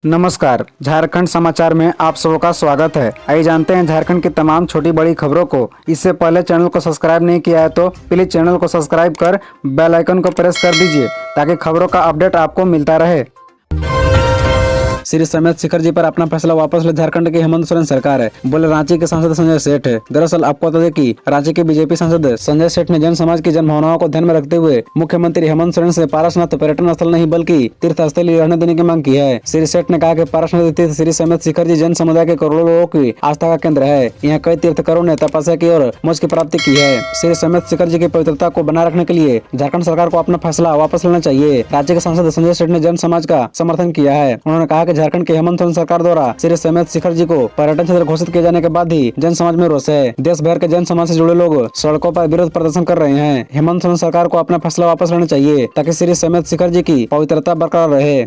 नमस्कार, झारखंड समाचार में आप सबका स्वागत है। आइए जानते हैं झारखंड की तमाम छोटी बड़ी खबरों को। इससे पहले चैनल को सब्सक्राइब नहीं किया है तो प्लीज चैनल को सब्सक्राइब कर बेल आइकन को प्रेस कर दीजिए ताकि खबरों का अपडेट आपको मिलता रहे। श्री समेत शिखर जी पर अपना फैसला वापस ले झारखंड की हेमंत सोरेन सरकार है, बोले रांची के सांसद संजय सेठ है। दरअसल आपको बता दें कि रांची के बीजेपी सांसद संजय सेठ ने जन समाज की जनभावनाओं को ध्यान में रखते हुए मुख्यमंत्री हेमंत सोरेन से पारसनाथ पर्यटन स्थल नहीं बल्कि तीर्थ स्थल रहने देने की मांग की है। श्री सेठ ने कहा कि पारसनाथ तीर्थ श्री समेत शिखर जी जन समुदाय के करोड़ों लोगों की आस्था का केंद्र है। यहाँ कई तीर्थकरों ने तपस्या की और मोक्ष की प्राप्ति की है। श्री समेत शिखर जी की पवित्रता को बनाए रखने के लिए झारखंड सरकार को अपना फैसला वापस लेना चाहिए। राज्य के सांसद संजय सेठ ने जन समाज का समर्थन किया है। उन्होंने कहा कि झारखंड के हेमंत सोरेन सरकार द्वारा श्री समेत शिखर जी को पर्यटन क्षेत्र घोषित किए जाने के बाद ही जन समाज में रोष है। देश भर के जन समाज से जुड़े लोग सड़कों पर विरोध प्रदर्शन कर रहे हैं। हेमंत सोरेन सरकार को अपना फैसला वापस लेना चाहिए ताकि श्री समेत शिखर जी की पवित्रता बरकरार रहे।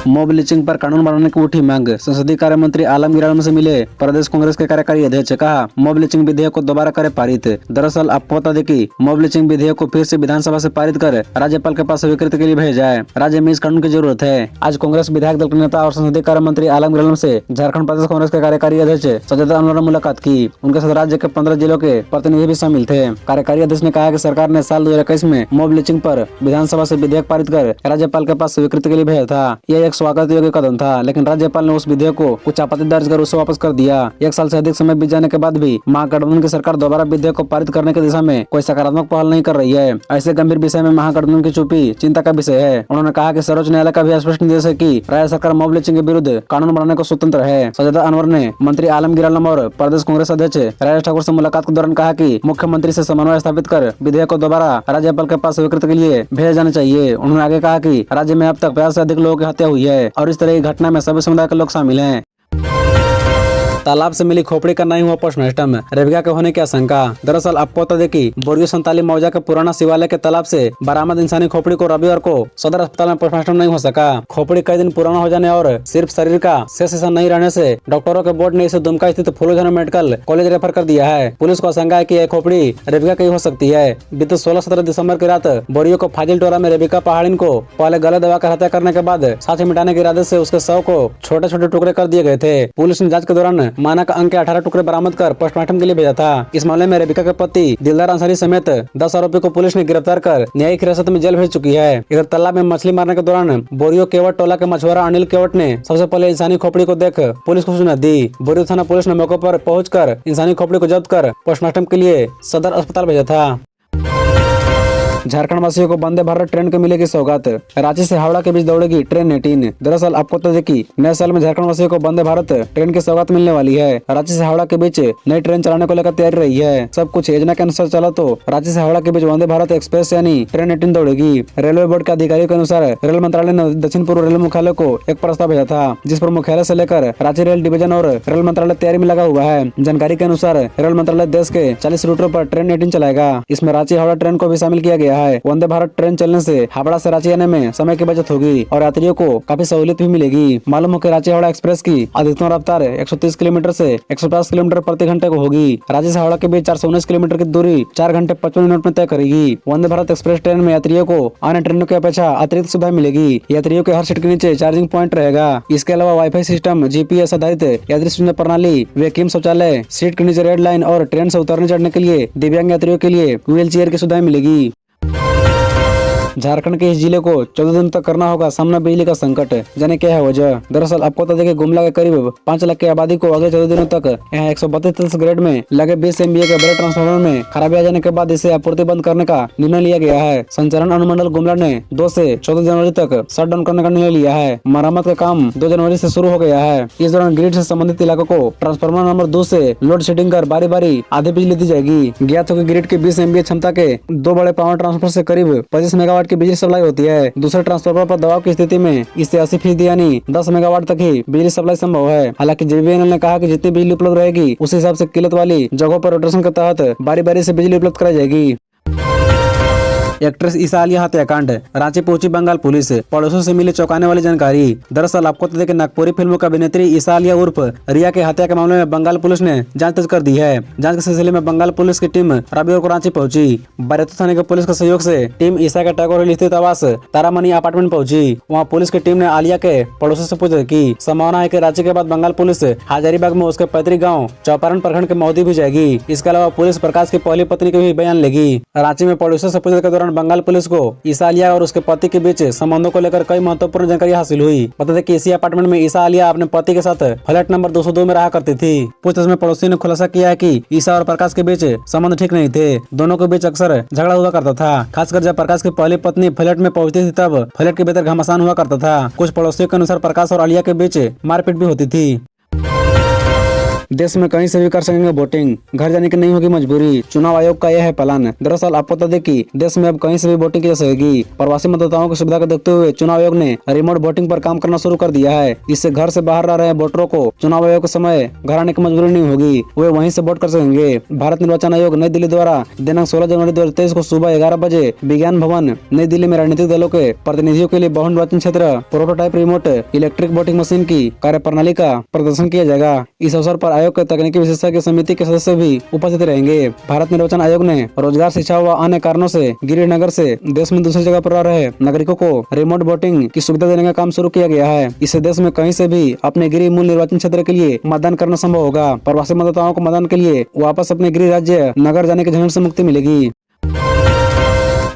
मॉब लिंचिंग पर कानून बनाने की उठी मांग। संसदीय कार्य मंत्री आलमगीर आलम से मिले प्रदेश कांग्रेस के कार्यकारी अध्यक्ष, कहा मॉब लिंचिंग विधेयक को दोबारा करे पारित। दरअसल आपको बता दें कि मॉब लिंचिंग विधेयक को फिर से विधानसभा से पारित कर राज्यपाल के पास स्वीकृति के लिए भेजा जाए। राज्य में इस कानून की जरूरत है। आज कांग्रेस विधायक दल के नेता और संसदीय कार्य मंत्री आलमगीर आलम से झारखंड प्रदेश कांग्रेस के कार्यकारी अध्यक्ष सज्जद अनवर ने मुलाकात की। उनके साथ राज्य के 15 जिलों के प्रतिनिधि भी शामिल थे। कार्यकारी अध्यक्ष ने कहा कि सरकार ने साल 2021 में मॉब लिंचिंग पर विधानसभा से विधेयक पारित कर राज्यपाल के पास स्वीकृति के लिए भेजा था। यह एक स्वागत योग्य कदम था, लेकिन राज्यपाल ने उस विधेयक को कुछ आपत्ति दर्ज कर उसे वापस कर दिया। एक साल से अधिक समय बीत जाने के बाद भी महागठबंधन की सरकार दोबारा विधेयक को पारित करने की दिशा में कोई सकारात्मक पहल नहीं कर रही है। ऐसे गंभीर विषय में महागठबंधन की चुप्पी चिंता का विषय है। उन्होंने कहा कि सर्वोच्च न्यायालय का भी स्पष्ट निर्देश है कि राज्य सरकार मॉब लिंचिंग के विरुद्ध कानून बनाने को स्वतंत्र है। सज्जद अनवर ने मंत्री आलमगीर आलम और प्रदेश कांग्रेस अध्यक्ष राजेश ठाकुर से मुलाकात के दौरान कहा कि मुख्यमंत्री से समन्वय स्थापित कर विधेयक को दोबारा राज्यपाल के पास स्वीकृति के लिए भेजा जाना चाहिए। उन्होंने आगे कहा कि राज्य में अब तक 50 से अधिक लोगों की हत्या हुई है और इस तरह की घटना में सभी समुदाय के लोग शामिल हैं। तालाब से मिली खोपड़ी का नहीं हुआ पोस्टमार्टम, रेबिका के होने की आशंका। दरअसल आपको बता दें कि बोरियो संताली मौजा के पुराना शिवालय के तालाब से बरामद इंसानी खोपड़ी को रविवार को सदर अस्पताल में पोस्टमार्टम नहीं हो सका। खोपड़ी कई दिन पुराना हो जाने और सिर्फ शरीर का शेष हिस्सा नहीं रहने से डॉक्टरों के बोर्ड ने इसे दुमका स्थित फूलोझर मेडिकल कॉलेज रेफर कर दिया है। पुलिस को आशंका है कि यह खोपड़ी रेबिका की हो सकती है। बीते 16-17 दिसंबर की रात बोरियो को फाजिल टोला में रेबिका पहाड़िन को पहले गले दबाकर हत्या करने के बाद साथ मिटाने के इरादे से उसके शव को छोटे छोटे टुकड़े कर दिए गए थे। पुलिस ने जांच के दौरान मानक अंक के 18 टुकड़े बरामद कर पोस्टमार्टम के लिए भेजा था। इस मामले में रेबिका के पति दिलदार अंसारी समेत 10 आरोपी को पुलिस ने गिरफ्तार कर न्यायिक हिरासत में जेल भेज चुकी है। इधर तालाब में मछली मारने के दौरान बोरियो केवट टोला के मछुआरा अनिल केवट ने सबसे पहले इंसानी खोपड़ी को देख पुलिस को सूचना दी। बोरियो थाना पुलिस ने मौके पर पहुंचकर इंसानी खोपड़ी को जब्त कर पोस्टमार्टम के लिए सदर अस्पताल भेजा था। झारखंड वासियों को वंदे भारत ट्रेन को मिलेगी सौगात। रांची से हावड़ा के बीच दौड़ेगी ट्रेन 18। दरअसल आपको तो देखिए नए साल में झारखंड वासियों को वंदे भारत ट्रेन की सौगात मिलने वाली है। रांची से हावड़ा के बीच नई ट्रेन चलाने को लेकर तैयारी रही है। सब कुछ योजना के अनुसार चला तो रांची से हावड़ा के बीच वंदे भारत एक्सप्रेस यानी ट्रेन 18 दौड़ेगी। रेलवे बोर्ड के अधिकारियों के अनुसार रेल मंत्रालय ने दक्षिण पूर्व रेल मुख्यालय को एक प्रस्ताव भेजा था, जिस पर मुख्यालय से लेकर रांची रेल डिवीजन और रेल मंत्रालय तैयारी में लगा हुआ है। जानकारी के अनुसार रेल मंत्रालय देश के 40 रूटों पर ट्रेन 18 चलाएगा। इसमें रांची हावड़ा ट्रेन को भी शामिल किया गया है। वंदे भारत ट्रेन चलने से हावड़ा से रांची आने में समय की बचत होगी और यात्रियों को काफी सहूलियत भी मिलेगी। मालूम हो कि रांची हावड़ा एक्सप्रेस की अधिकतम रफ्तार 130 किलोमीटर से 150 किलोमीटर प्रति घंटे को होगी। रांची से हावड़ा के बीच 419 किलोमीटर की दूरी 4 घंटे 55 मिनट में तय करेगी। वंदे भारत एक्सप्रेस ट्रेन में यात्रियों को अन्य ट्रेनों की अपेक्षा अतिरिक्त सुविधा मिलेगी। यात्रियों के हर सीट के नीचे चार्जिंग पॉइंट रहेगा। इसके अलावा वाईफाई सिस्टम, जीपीएस आधारित यात्री सूचना प्रणाली, वैक्यूम शौचालय, सीट के नीचे रेड लाइन और ट्रेन से उतरने चढ़ने के लिए दिव्यांग यात्रियों के लिए व्हील चेयर की सुविधा मिलेगी। झारखंड के इस जिले को 14 दिन तक करना होगा सामना बिजली का संकट। जाने क्या है वजह। दरअसल आपको बता दें कि गुमला के करीब 5 लाख की आबादी को अगले 14 दिनों तक यहाँ 132 ग्रेड में लगे 20 MVA के बड़े ट्रांसफार्मर में खराबी आ जाने के बाद इसे आपूर्ति बंद करने का निर्णय लिया गया है। संचालन अनुमंडल गुमला ने 2 से 14 जनवरी तक शट डाउन करने का निर्णय लिया है। मरम्मत का काम 2 जनवरी से शुरू हो गया है। इस दौरान ग्रिड से संबंधित इलाकों को ट्रांसफार्मर नंबर 2 से लोड शेडिंग कर बारी बारी आधी बिजली दी जाएगी। ज्ञात हो कि ग्रिड के 20 MVA क्षमता के 2 बड़े पावर ट्रांसफार्मर से करीब 25 मेगावाट की बिजली सप्लाई होती है। दूसरे ट्रांसफार्मर पर दबाव की स्थिति में इससे 80% यानी 10 मेगावाट तक ही बिजली सप्लाई संभव है। हालांकि जेबीएनएल ने कहा कि जितनी बिजली उपलब्ध रहेगी उस हिसाब से किल्लत वाली जगहों पर रोटेशन के तहत बारी बारी से बिजली उपलब्ध कराई जाएगी। एक्ट्रेस ईसा आलिया हत्याकांड, रांची पहुंची बंगाल पुलिस, पड़ोसियों से मिली चौंकाने वाली जानकारी। दरअसल आपको बता दें कि नागपुरी फिल्मों की अभिनेत्री ईसा आलिया उर्फ रिया के हत्या के मामले में बंगाल पुलिस ने जांच तेज कर दी है। जांच के सिलसिले में बंगाल पुलिस की टीम रविवार को रांची पहुंची। बैरतू थाने के पुलिस के सहयोग से टीम ईसा के टैगोर हिल स्थित आवास तारामणि अपार्टमेंट पहुंची। वहां पुलिस की टीम ने आलिया के पड़ोसियों से पूछताछ की। संभावना है कि रांची के बाद बंगाल पुलिस हजारीबाग में उसके पैतृक गाँव चौपारण प्रखंड के मौदी भी जाएगी। इसके अलावा पुलिस प्रकाश की पहली पत्नी के भी बयान लेगी। रांची में पड़ोसियों से पूछताछ के दौरान बंगाल पुलिस को ईसा आलिया और उसके पति के बीच संबंधों को लेकर कई महत्वपूर्ण जानकारी हासिल हुई। बता दें कि इसी अपार्टमेंट में ईसा आलिया अपने पति के साथ फ्लैट नंबर 202 में रहा करती थी। पूछताछ में पड़ोसी ने खुलासा किया है कि ईसा और प्रकाश के बीच संबंध ठीक नहीं थे। दोनों के बीच अक्सर झगड़ा हुआ करता था, खासकर जब प्रकाश की पहली पत्नी फ्लैट में पहुंचती थी तब फ्लैट के भीतर घमासान हुआ करता था। कुछ पड़ोसियों के अनुसार प्रकाश और आलिया के बीच मारपीट भी होती थी। देश में कहीं से भी कर सकेंगे वोटिंग, घर जाने की नहीं होगी मजबूरी, चुनाव आयोग का यह है प्लान। दरअसल आपको बता दें कि देश में अब कहीं से भी वोटिंग की जा सकेगी। प्रवासी मतदाताओं की सुविधा को देखते हुए चुनाव आयोग ने रिमोट वोटिंग पर काम करना शुरू कर दिया है। इससे घर से बाहर रह रहे वोटरों को चुनाव आयोग के समय घर आने की मजबूरी नहीं होगी, वे वहीं से वोट कर सकेंगे। भारत निर्वाचन आयोग नई दिल्ली द्वारा दिनांक 16 जनवरी 2023 को सुबह 11 बजे विज्ञान भवन नई दिल्ली में राजनीतिक दलों के प्रतिनिधियों के लिए बहु निर्वाचन क्षेत्र prototype remote electric voting machine की कार्यप्रणाली का प्रदर्शन किया जाएगा। इस अवसर पर आयोग के तकनीकी विशेषज्ञ समिति के सदस्य भी उपस्थित रहेंगे। भारत निर्वाचन आयोग ने रोजगार, शिक्षा व अन्य कारणों से गिरिडीह नगर से देश में दूसरी जगह पर रह रहे नागरिकों को रिमोट वोटिंग की सुविधा देने का काम शुरू किया गया है। इससे देश में कहीं से भी अपने गृह मूल निर्वाचन क्षेत्र के लिए मतदान करना संभव होगा। प्रवासी मतदाताओं को मतदान के लिए वापस अपने गृह राज्य नगर जाने के झंझट से मुक्ति मिलेगी।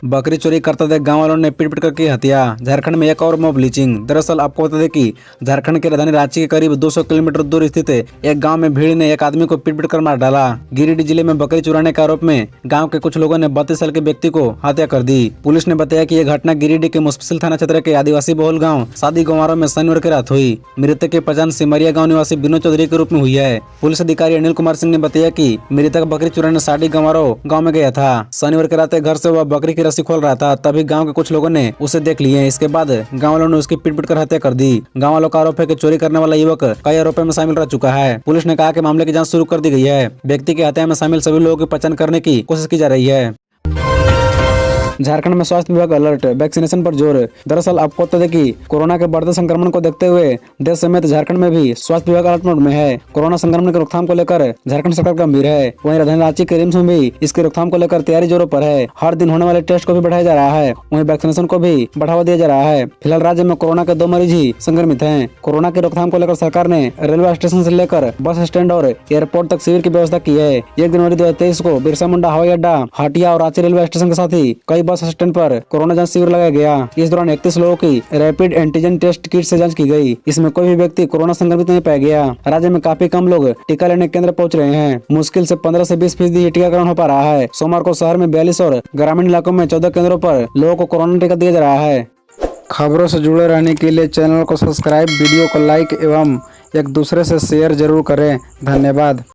बकरी चोरी करते देख गांव वालों ने पीट कर की हत्या। झारखंड में एक और मॉब लिंचिंग। दरअसल आपको बता दें कि झारखंड की राजधानी रांची के करीब 200 किलोमीटर दूर स्थित एक गांव में भीड़ ने एक आदमी को पीट कर मार डाला। गिरिडीह जिले में बकरी चुराने के आरोप में गाँव के कुछ लोगों ने 32 साल के व्यक्ति को हत्या कर दी। पुलिस ने बताया कि यह घटना गिरिडीह के मुफस्सिल थाना क्षेत्र के आदिवासी बहुल गाँव शादी गंवारों में शनिवार की रात हुई। मृतक की पहचान सिमरिया गाँव निवासी विनोद चौधरी के रूप में हुई है। पुलिस अधिकारी अनिल कुमार सिंह ने बताया कि मृतक बकरी चुराने शादी गंवारों गाँव में गया था। शनिवार की रात घर से वह बकरी की रस्सी खोल रहा था, तभी गांव के कुछ लोगों ने उसे देख लिए। इसके बाद गांव वालों ने उसकी पीट कर हत्या कर दी। गांव वालों का आरोप है कि चोरी करने वाला युवक कई आरोपों में शामिल रह चुका है। पुलिस ने कहा कि मामले की जांच शुरू कर दी गई है। व्यक्ति की हत्या में शामिल सभी लोगों की पहचान करने की कोशिश की जा रही है। झारखंड में स्वास्थ्य विभाग अलर्ट, वैक्सीनेशन पर जोर। दरअसल आपको बता दें कि कोरोना के बढ़ते संक्रमण को देखते हुए देश समेत झारखंड में भी स्वास्थ्य विभाग अलर्ट मोड में है। कोरोना संक्रमण की रोकथाम को लेकर झारखंड सरकार गंभीर है। वहीं राजधानी रांची के रिम्स में भी इसकी रोकथाम को लेकर तैयारी जोरों पर है। हर दिन होने वाले टेस्ट को भी बढ़ाया जा रहा है, वहीं वैक्सीनेशन को भी बढ़ावा दिया जा रहा है। फिलहाल राज्य में कोरोना के 2 मरीज ही संक्रमित हैं। कोरोना की रोकथाम को लेकर सरकार ने रेलवे स्टेशन से लेकर बस स्टैंड और एयरपोर्ट तक शिविर की व्यवस्था की है। 1 जनवरी 2023 को बिरसा मुंडा हवाई अड्डा, हटिया और रांची रेलवे स्टेशन के साथ ही कई बस स्टैंड पर कोरोना जांच शिविर लगाया गया। इस दौरान 31 लोगों की रैपिड एंटीजन टेस्ट किट से जांच की गई। इसमें कोई भी व्यक्ति कोरोना संक्रमित नहीं पाया गया। राज्य में काफी कम लोग टीका लेने केंद्र पहुंच रहे हैं। मुश्किल से 15 से 20% ही टीकाकरण हो पा रहा है। सोमवार को शहर में 42 और ग्रामीण इलाकों में 14 केंद्रों पर लोगों को कोरोना टीका दिया जा रहा है। खबरों से जुड़े रहने के लिए चैनल को सब्सक्राइब, वीडियो को लाइक एवं एक दूसरे से शेयर जरूर करें। धन्यवाद।